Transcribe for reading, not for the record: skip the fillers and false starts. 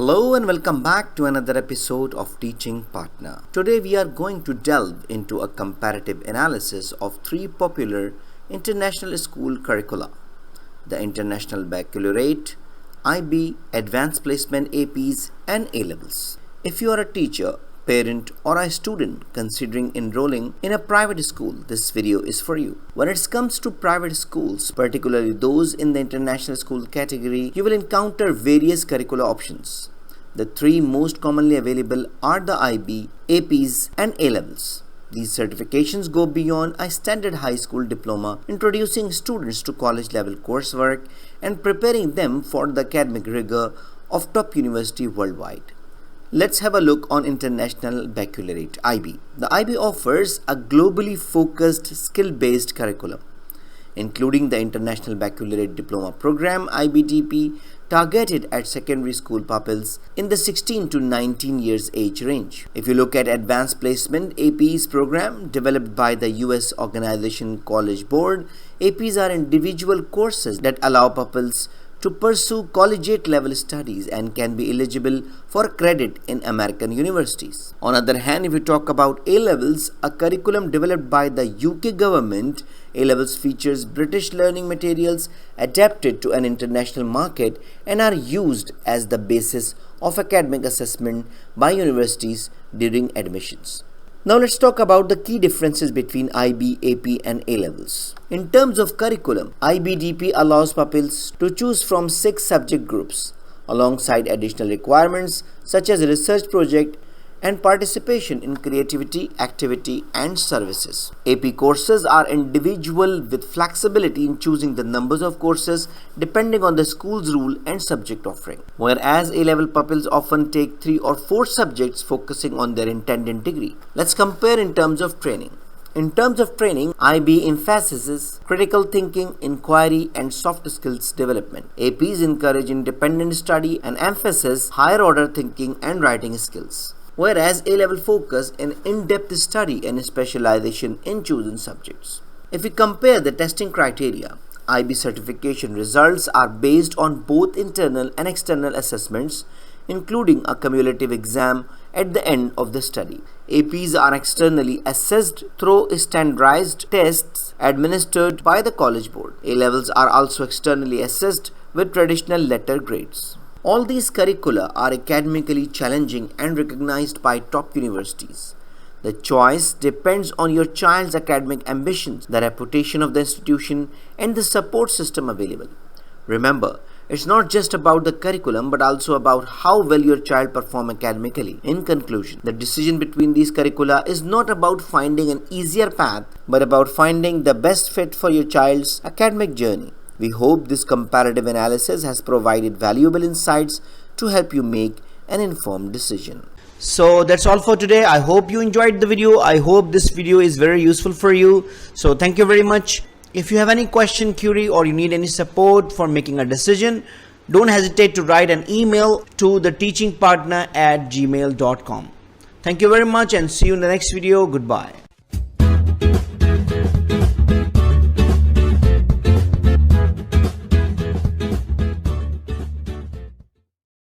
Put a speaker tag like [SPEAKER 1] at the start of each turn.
[SPEAKER 1] Hello and welcome back to another episode of Teaching Partner. Today we are going to delve into a comparative analysis of three popular international school curricula: the International Baccalaureate, IB, Advanced Placement APs and A-levels. If you are a teacher, parent or a student considering enrolling in a private school, this video is for you. When it comes to private schools, particularly those in the international school category, you will encounter various curricula options. The three most commonly available are the IB, APs and A-levels. These certifications go beyond a standard high school diploma, introducing students to college level coursework and preparing them for the academic rigor of top university worldwide. Let's have a look on International Baccalaureate IB. The IB offers a globally focused skill-based curriculum, including the International Baccalaureate Diploma Programme (IBDP), targeted at secondary school pupils in the 16 to 19 years age range. If you look at Advanced Placement APs program developed by the US organization College Board, APs are individual courses that allow pupils to pursue collegiate level studies and can be eligible for credit in American universities. On the other hand, if we talk about A-levels, a curriculum developed by the UK government, A-levels features British learning materials adapted to an international market and are used as the basis of academic assessment by universities during admissions. Now let's talk about the key differences between IB, AP and A-levels. In terms of curriculum, IBDP allows pupils to choose from 6 subject groups alongside additional requirements such as research project and participation in creativity, activity and services. AP courses are individual with flexibility in choosing the numbers of courses depending on the school's rule and subject offering. Whereas A-level pupils often take 3 or 4 subjects focusing on their intended degree. Let's compare in terms of training. In terms of training, IB emphasizes critical thinking, inquiry and soft skills development. APs encourage independent study and emphasize higher order thinking and writing skills, whereas A-level focus on in-depth study and specialization in chosen subjects. If we compare the testing criteria, IB certification results are based on both internal and external assessments, including a cumulative exam at the end of the study. APs are externally assessed through standardized tests administered by the College Board. A-levels are also externally assessed with traditional letter grades. All these curricula are academically challenging and recognized by top universities. The choice depends on your child's academic ambitions, the reputation of the institution, and the support system available. Remember, it's not just about the curriculum but also about how well your child performs academically. In conclusion, the decision between these curricula is not about finding an easier path but about finding the best fit for your child's academic journey. We hope this comparative analysis has provided valuable insights to help you make an informed decision. So that's all for today. I hope you enjoyed the video. I hope this video is very useful for you. So thank you very much. If you have any question, query or you need any support for making a decision, don't hesitate to write an email to theteachingpartner@gmail.com. Thank you very much and see you in the next video. Goodbye.